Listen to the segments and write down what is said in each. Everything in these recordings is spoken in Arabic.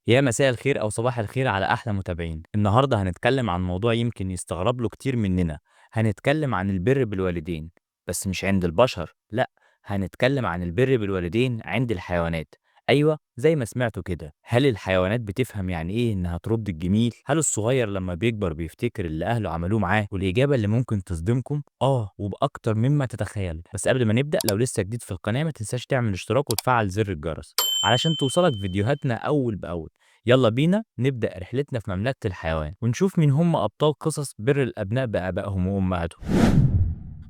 يا مساء الخير أو صباح الخير على أحلى متابعين. النهارده هنتكلم عن موضوع يمكن يستغرب له كتير مننا. هنتكلم عن البر بالوالدين، بس مش عند البشر، لأ، هنتكلم عن البر بالوالدين عند الحيوانات. أيوه، زي ما سمعتوا كده. هل الحيوانات بتفهم يعني إيه إنها ترد الجميل؟ هل الصغير لما بيكبر بيفتكر اللي أهله عملوه معاه؟ والإجابة اللي ممكن تصدمكم وبأكتر مما تتخيل. بس قبل ما نبدأ، لو لسه جديد في القناة ما تنساش تعمل اشتراك وتفعل زر الجرس علشان توصلك فيديوهاتنا أول بأول. يلا بينا نبدأ رحلتنا في مملكة الحيوان ونشوف مين هم أبطال قصص بر الأبناء بآبائهم وأمهاتهم.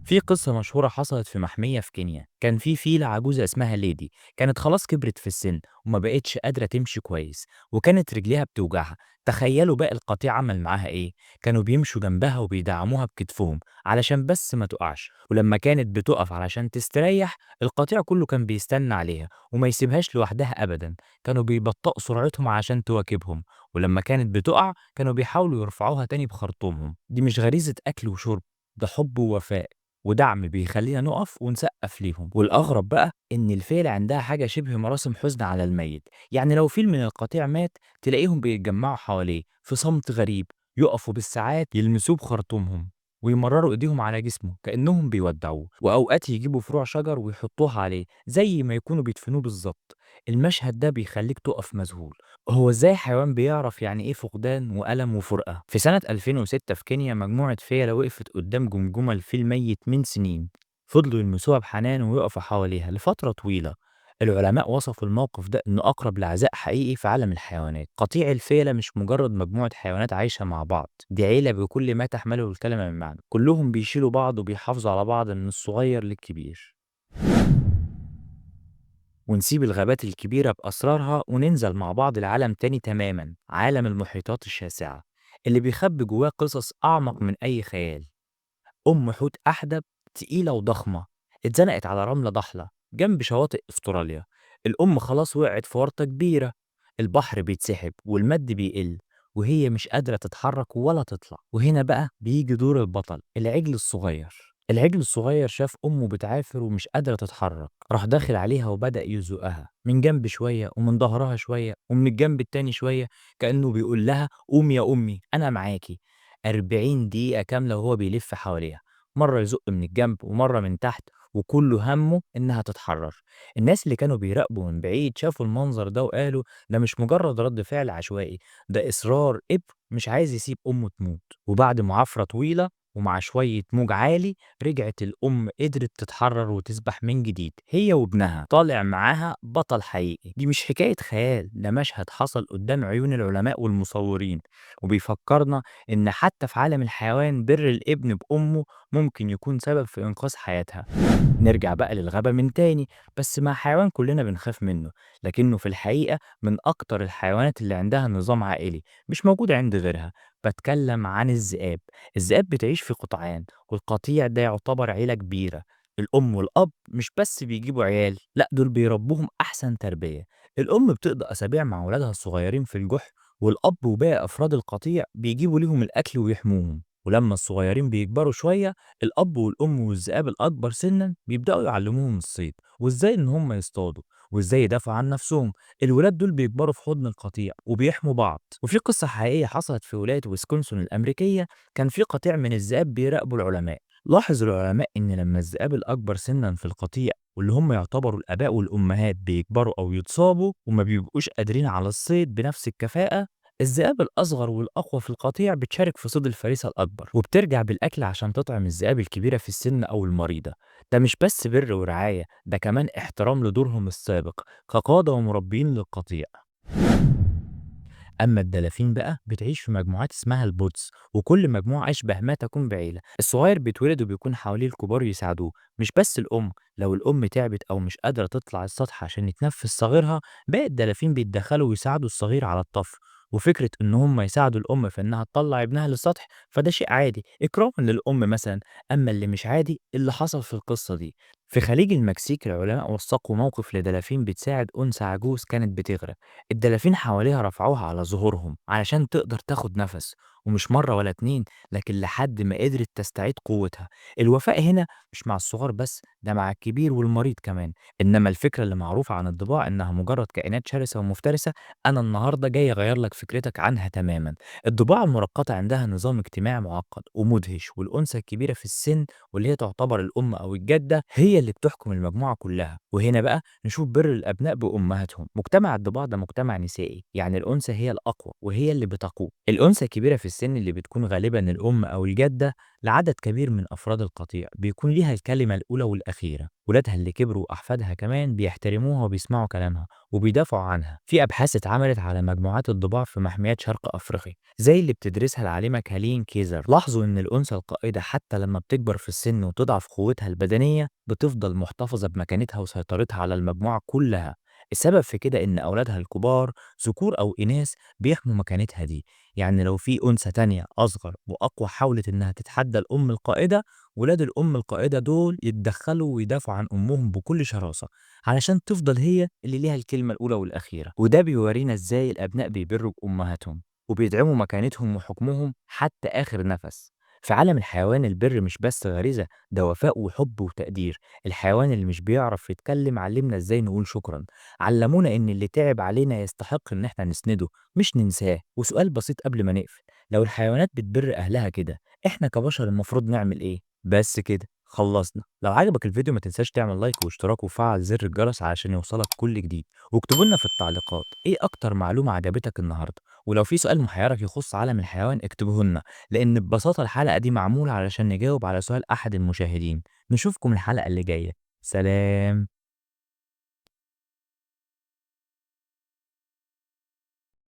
في قصة مشهورة حصلت في محمية في كينيا. كان في فيلة عجوزة اسمها ليدي، كانت خلاص كبرت في السن وما بقتش قادرة تمشي كويس، وكانت رجليها بتوجعها. تخيلوا بقى القطيع عمل معاها ايه؟ كانوا بيمشوا جنبها وبيدعموها بكتفهم علشان بس ما تقعش، ولما كانت بتقف علشان تستريح القطيع كله كان بيستنى عليها وما يسيبهاش لوحدها أبدا. كانوا بيبطئوا سرعتهم عشان تواكبهم، ولما كانت بتقع كانوا بيحاولوا يرفعوها تاني بخرطومهم. دي مش غريزة أكل وشرب، ده حب ووفاء ودعم بيخلينا نقف ونسقف ليهم. والأغرب بقى إن الفيل عندها حاجة شبه مراسم حزن على الميت. يعني لو فيل من القطيع مات تلاقيهم بيتجمعوا حواليه في صمت غريب، يقفوا بالساعات يلمسوه بخرطومهم ويمرروا ايديهم على جسمه كأنهم بيودعوه، وأوقات يجيبوا فروع شجر ويحطوها عليه زي ما يكونوا بيدفنوه بالظبط. المشهد ده بيخليك تقف مذهول. هو ازاي حيوان بيعرف يعني ايه فقدان وألم وفرقة؟ في سنة 2006 في كينيا مجموعة فيلة وقفت قدام جمجمة الفيل ميت من سنين. فضلوا يلمسوها بحنان ويقفوا حواليها لفترة طويلة. العلماء وصفوا الموقف ده انه اقرب لعزاء حقيقي في عالم الحيوانات. قطيع الفيلة مش مجرد مجموعة حيوانات عايشة مع بعض، دي عيلة بكل ما تحمله الكلمة من معنى. كلهم بيشيلوا بعض وبيحافظوا على بعض من الصغير للكبير. ونسيب الغابات الكبيرة بأسرارها وننزل مع بعض لعالم تاني تماما، عالم المحيطات الشاسعة اللي بيخبي جواه قصص أعمق من أي خيال. أم حوت أحدب تقيلة وضخمة اتزنقت على رملة ضحلة جنب شواطئ أستراليا. الأم خلاص وقعت في ورطة كبيرة، البحر بيتسحب والمد بيقل وهي مش قادرة تتحرك ولا تطلع. وهنا بقى بيجي دور البطل، العجل الصغير. العجل الصغير شاف أمه بتعافر ومش قادرة تتحرك، راح داخل عليها وبدأ يزقها من جنب شوية ومن ظهرها شوية ومن الجنب التاني شوية، كأنه بيقول لها قومي يا أمي أنا معاكي. 40 دقيقة كاملة وهو بيلف حواليها، مرة يزق من الجنب ومرة من تحت، وكله همه إنها تتحرر. الناس اللي كانوا بيراقبوا من بعيد شافوا المنظر ده وقالوا ده مش مجرد رد فعل عشوائي، ده إصرار ابن مش عايز يسيب أمه تموت. وبعد معافرة طويلة ومع شوية موج عالي رجعت الأم، قدرت تتحرر وتسبح من جديد هي وابنها طالع معاها بطل حقيقي. دي مش حكاية خيال، ده مشهد حصل قدام عيون العلماء والمصورين، وبيفكرنا إن حتى في عالم الحيوان بر الابن بأمه ممكن يكون سبب في إنقاذ حياتها. نرجع بقى للغابة من تاني، بس مع حيوان كلنا بنخاف منه، لكنه في الحقيقة من أكتر الحيوانات اللي عندها نظام عائلي مش موجود عند غيرها. بتكلم عن الذئاب. الذئاب بتعيش في قطعان، والقطيع ده يعتبر عيلة كبيرة. الأم والأب مش بس بيجيبوا عيال، لأ دول بيربوهم أحسن تربية. الأم بتقضي أسابيع مع ولادها الصغيرين في الجحر، والأب وباقي أفراد القطيع بيجيبوا ليهم الأكل ويحموهم. ولما الصغيرين بيكبروا شوية الأب والأم والذئاب الأكبر سنا بيبدأوا يعلموهم الصيد وإزاي إن هم يصطادوا وإزاي يدافعوا عن نفسهم. الولاد دول بيكبروا في حضن القطيع وبيحموا بعض. وفي قصة حقيقية حصلت في ولاية ويسكونسن الأمريكية، كان في قطيع من الذئاب بيراقبوا العلماء. لاحظ العلماء إن لما الذئاب الأكبر سنا في القطيع واللي هم يعتبروا الآباء والأمهات بيكبروا أو يتصابوا وما بيبقوش قادرين على الصيد بنفس الكفاءة، الذئاب الأصغر والأقوى في القطيع بتشارك في صيد الفريسة الأكبر وبترجع بالأكل عشان تطعم الذئاب الكبيرة في السن أو المريضة. ده مش بس بر ورعاية، ده كمان احترام لدورهم السابق كقادة ومربين للقطيع. أما الدلافين بقى بتعيش في مجموعات اسمها البودز، وكل مجموعة أشبه ما تكون بعيلة. الصغير بيتولد وبيكون حواليه الكبار يساعدوه، مش بس الأم. لو الأم تعبت أو مش قادرة تطلع السطح عشان يتنفس صغيرها، باقي الدلافين بيتدخلوا ويساعدوا الصغير على الطفو. وفكرة إن هم يساعدوا الأم في إنها تطلع ابنها للسطح فده شيء عادي إكراما للأم مثلا. أما اللي مش عادي اللي حصل في القصة دي، في خليج المكسيك العلماء وثقوا موقف لدلافين بتساعد أنثى عجوز كانت بتغرق. الدلافين حواليها رفعوها على ظهورهم علشان تقدر تاخد نفس، ومش مرة ولا اتنين، لكن لحد ما قدرت تستعيد قوتها. الوفاء هنا مش مع الصغار بس، ده مع الكبير والمريض كمان. إنما الفكرة اللي معروفة عن الضباع إنها مجرد كائنات شرسة ومفترسة، أنا النهاردة جاي أغير لك فكرتك عنها تماما. الضباع المؤقتة عندها نظام اجتماعي معقد ومدهش، والأنثى الكبيرة في السن واللي هي تعتبر الأم أو الجدة هي اللي بتحكم المجموعة كلها. وهنا بقى نشوف بر الأبناء بأمهاتهم. مجتمع الضباع ده مجتمع نسائي، يعني الأنثى هي الأقوى وهي اللي بتقود. الأنثى الكبيرة في السن اللي بتكون غالبا الأم أو الجدة لعدد كبير من أفراد القطيع بيكون ليها الكلمة الأولى والأخيرة. ولادها اللي كبروا وأحفادها كمان بيحترموها وبيسمعوا كلامها وبيدافعوا عنها. في أبحاث اتعملت على مجموعات الضباع في محميات شرق أفريقيا زي اللي بتدرسها العالمة كالين كيزر، لاحظوا إن الأنثى القائدة حتى لما بتكبر في السن وتضعف قوتها البدنية بتفضل محتفظة بمكانتها وسيطرتها على المجموعة كلها. السبب في كده إن أولادها الكبار ذكور أو إناث بيحموا مكانتها دي. يعني لو في أنثى تانية أصغر وأقوى حاولت إنها تتحدى الأم القائدة، ولاد الأم القائدة دول يتدخلوا ويدافعوا عن أمهم بكل شراسة علشان تفضل هي اللي ليها الكلمة الأولى والأخيرة. وده بيورينا إزاي الأبناء بيبروا بأمهاتهم وبيدعموا مكانتهم وحكمهم حتى آخر نفس. في عالم الحيوان البر مش بس غريزة، ده وفاء وحب وتقدير. الحيوان اللي مش بيعرف يتكلم علمنا ازاي نقول شكرا، علمونا ان اللي تعب علينا يستحق ان احنا نسنده مش ننساه. وسؤال بسيط قبل ما نقفل، لو الحيوانات بتبر اهلها كده، احنا كبشر المفروض نعمل ايه؟ بس كده خلصنا. لو عجبك الفيديو ما تنساش تعمل لايك واشتراك وفعل زر الجرس علشان يوصلك كل جديد. واكتبوا لنا في التعليقات ايه اكتر معلومة عجبتك النهارده. ولو في سؤال محيرك يخص عالم الحيوان اكتبه لنا، لأن ببساطة الحلقة دي معمولة علشان نجاوب على سؤال أحد المشاهدين. نشوفكم الحلقة اللي جاية. سلام.